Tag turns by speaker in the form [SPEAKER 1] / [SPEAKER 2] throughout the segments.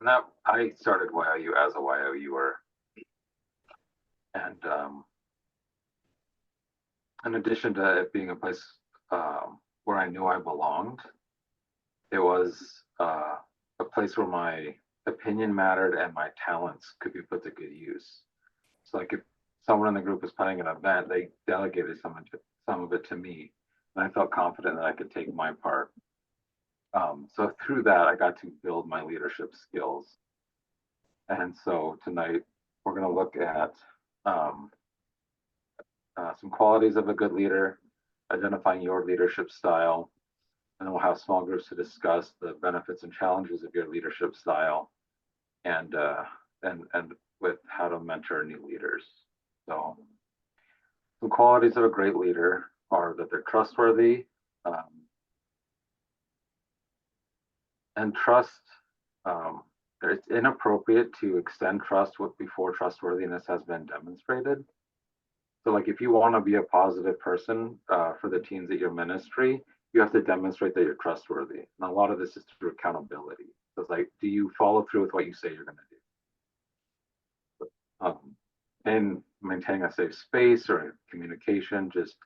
[SPEAKER 1] And that I started YOU as a YOUer, and in addition to it being a place where I knew I belonged, it was a place where my opinion mattered and my talents could be put to good use. So, like if someone in the group was planning an event, they delegated some of it to me, and I felt confident that I could take my part. So through that, I got to build my leadership skills. And so tonight, we're going to look at um, some qualities of a good leader, identifying your leadership style, and then we'll have small groups to discuss the benefits and challenges of your leadership style, and with how to mentor new leaders. So, some qualities of a great leader are that they're trustworthy, and trust. It's inappropriate to extend trust before trustworthiness has been demonstrated. So, like if you want to be a positive person for the teens at your ministry, you have to demonstrate that you're trustworthy. And a lot of this is through accountability. So it's like, do you follow through with what you say you're going to do? And maintaining a safe space or communication, just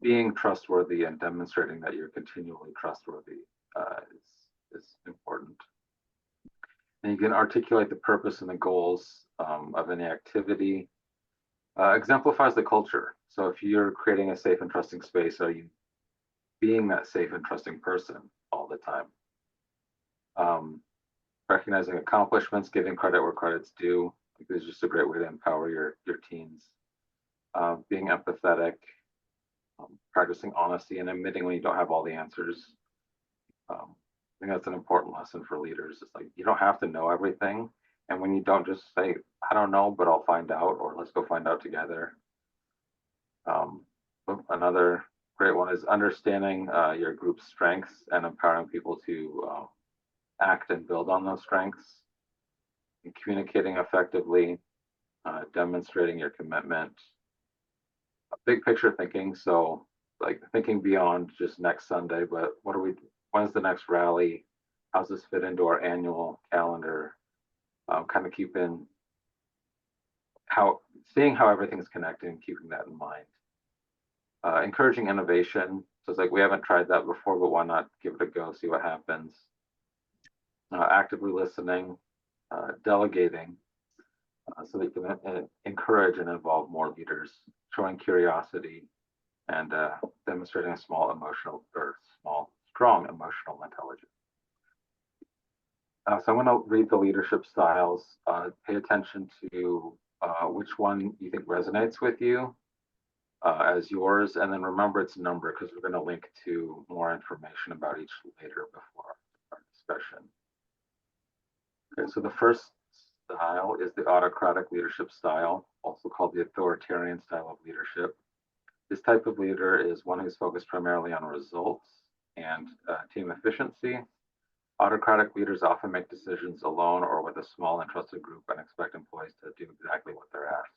[SPEAKER 1] being trustworthy and demonstrating that you're continually trustworthy is important. And you can articulate the purpose and the goals of any activity. Exemplifies the culture. So if you're creating a safe and trusting space, are you being that safe and trusting person all the time? Recognizing accomplishments, giving credit where credit's due. I think this is just a great way to empower your teens. Being empathetic, practicing honesty, and admitting when you don't have all the answers. I think that's an important lesson for leaders. It's like you don't have to know everything, and when you don't, just say, "I don't know, but I'll find out," or "Let's go find out together." Another great one is understanding your group's strengths and empowering people to act and build on those strengths. And communicating effectively, demonstrating your commitment. Big picture thinking, so like thinking beyond just next Sunday, but when's the next rally? How's this fit into our annual calendar? Kind of seeing how everything's connected and keeping that in mind. Encouraging innovation. So it's like, we haven't tried that before, but why not give it a go, see what happens. Actively listening, delegating, so that you can encourage and involve more leaders, showing curiosity, and demonstrating a strong emotional intelligence. So I'm going to read the leadership styles. Pay attention to which one you think resonates with you as yours, and then remember it's numbered because we're going to link to more information about each later before our discussion. Okay, so the first style is the autocratic leadership style, also called the authoritarian style of leadership. This type of leader is one who's focused primarily on results and team efficiency. Autocratic leaders often make decisions alone or with a small and trusted group and expect employees to do exactly what they're asked.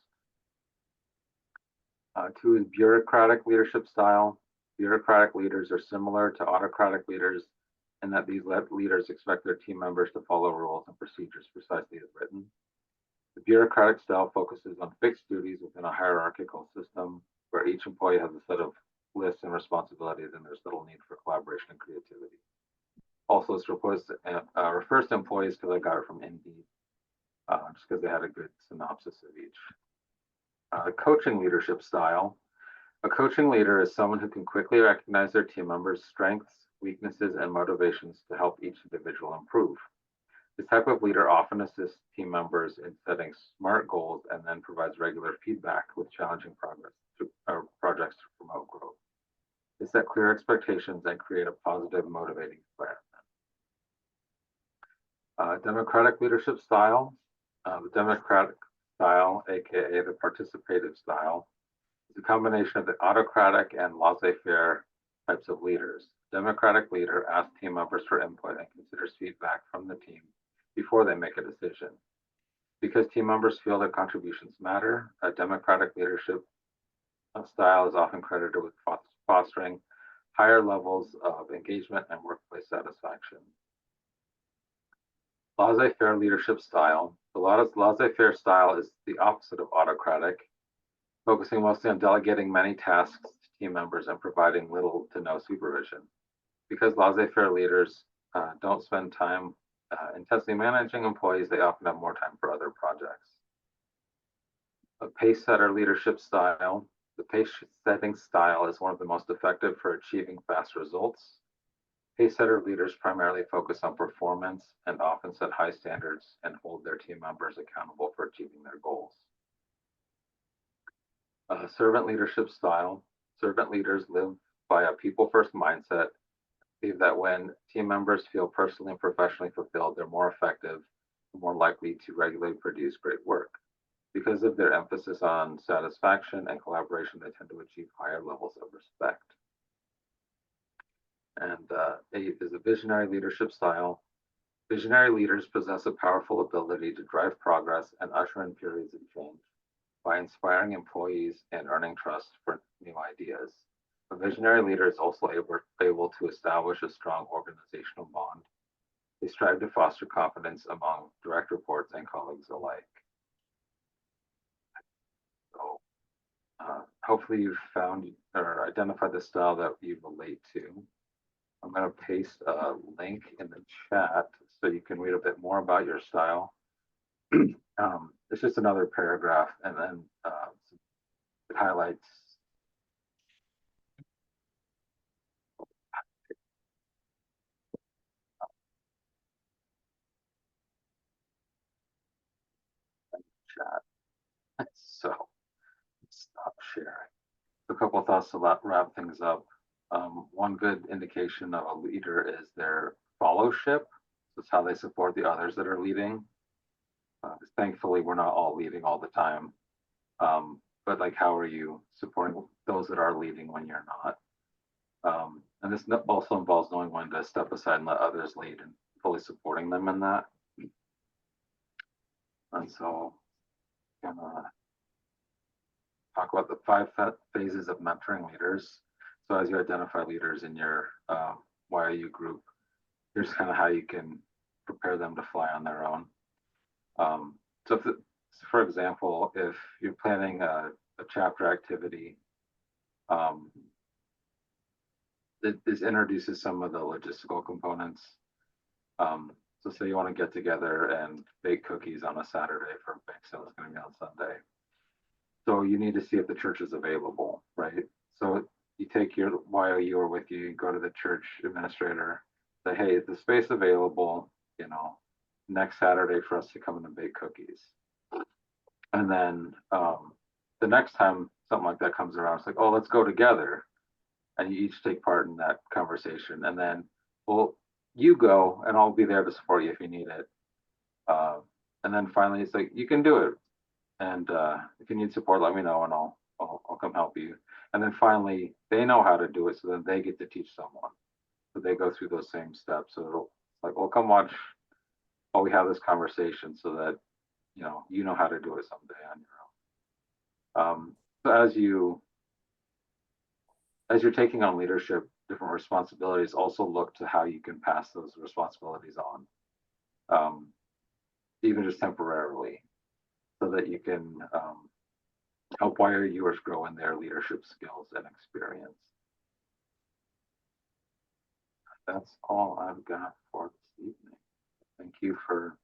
[SPEAKER 1] 2 is bureaucratic leadership style. Bureaucratic leaders are similar to autocratic leaders in that these leaders expect their team members to follow rules and procedures precisely as written. The bureaucratic style focuses on fixed duties within a hierarchical system where each employee has a set of lists and responsibilities, and there's little need for collaboration and creativity. Also, this refers to employees because I got it from Indeed, just because they had a good synopsis of each. Coaching leadership style. A coaching leader is someone who can quickly recognize their team members' strengths, weaknesses, and motivations to help each individual improve. This type of leader often assists team members in setting SMART goals and then provides regular feedback with challenging projects to promote growth. They set clear expectations and create a positive, motivating environment. Democratic leadership style. The democratic style, aka the participative style, is a combination of the autocratic and laissez-faire types of leaders. Democratic leader asks team members for input and considers feedback from the team before they make a decision. Because team members feel their contributions matter, a democratic leadership style is often credited with fostering higher levels of engagement and workplace satisfaction. Laissez-faire leadership style. The laissez-faire style is the opposite of autocratic, focusing mostly on delegating many tasks to team members and providing little to no supervision. Because laissez-faire leaders don't spend time intensely managing employees, they often have more time for other projects. A pace setter leadership style. The pace setting style is one of the most effective for achieving fast results. Pace setter leaders primarily focus on performance and often set high standards and hold their team members accountable for achieving their goals. Servant leadership style. Servant leaders live by a people-first mindset, believe that when team members feel personally and professionally fulfilled, they're more effective and more likely to regularly produce great work. Because of their emphasis on satisfaction and collaboration, they tend to achieve higher levels of respect. And 8 is a visionary leadership style. Visionary leaders possess a powerful ability to drive progress and usher in periods of change by inspiring employees and earning trust for new ideas. A visionary leader is also able to establish a strong organizational bond. They strive to foster confidence among direct reports and colleagues alike. So hopefully you've found or identified the style that you relate to. I'm going to paste a link in the chat so you can read a bit more about your style. It's just another paragraph, and then it highlights chat. So stop sharing. A couple of thoughts to wrap things up. One good indication of a leader is their followship. That's how they support the others that are leading. Thankfully, we're not all leading all the time. But like, how are you supporting those that are leading when you're not? And this also involves knowing when to step aside and let others lead and fully supporting them in that. And so I'm gonna talk about the 5 phases of mentoring leaders. So as you identify leaders in your YIU group, here's kind of how you can prepare them to fly on their own. So for example, if you're planning a chapter activity, this introduces some of the logistical components. So say you want to get together and bake cookies on a Saturday for a bake sale, it's going to be on Sunday. So you need to see if the church is available, right? So you take your YOU with you, go to the church administrator, say, hey, is the space available, next Saturday for us to come in and bake cookies? And then the next time something like that comes around, it's like, oh, let's go together. And you each take part in that conversation. And then, well, you go and I'll be there to support you if you need it. And then finally, it's like, you can do it. And if you need support, let me know and I'll come help you. And then finally, they know how to do it, so then they get to teach someone. So they go through those same steps. So it'll like, well, come watch while we have this conversation, so that you know how to do it someday on your own. So as you're taking on leadership, different responsibilities, also look to how you can pass those responsibilities on, even just temporarily, so that you can help YRUers grow in their leadership skills and experience. That's all I've got for this evening. Thank you for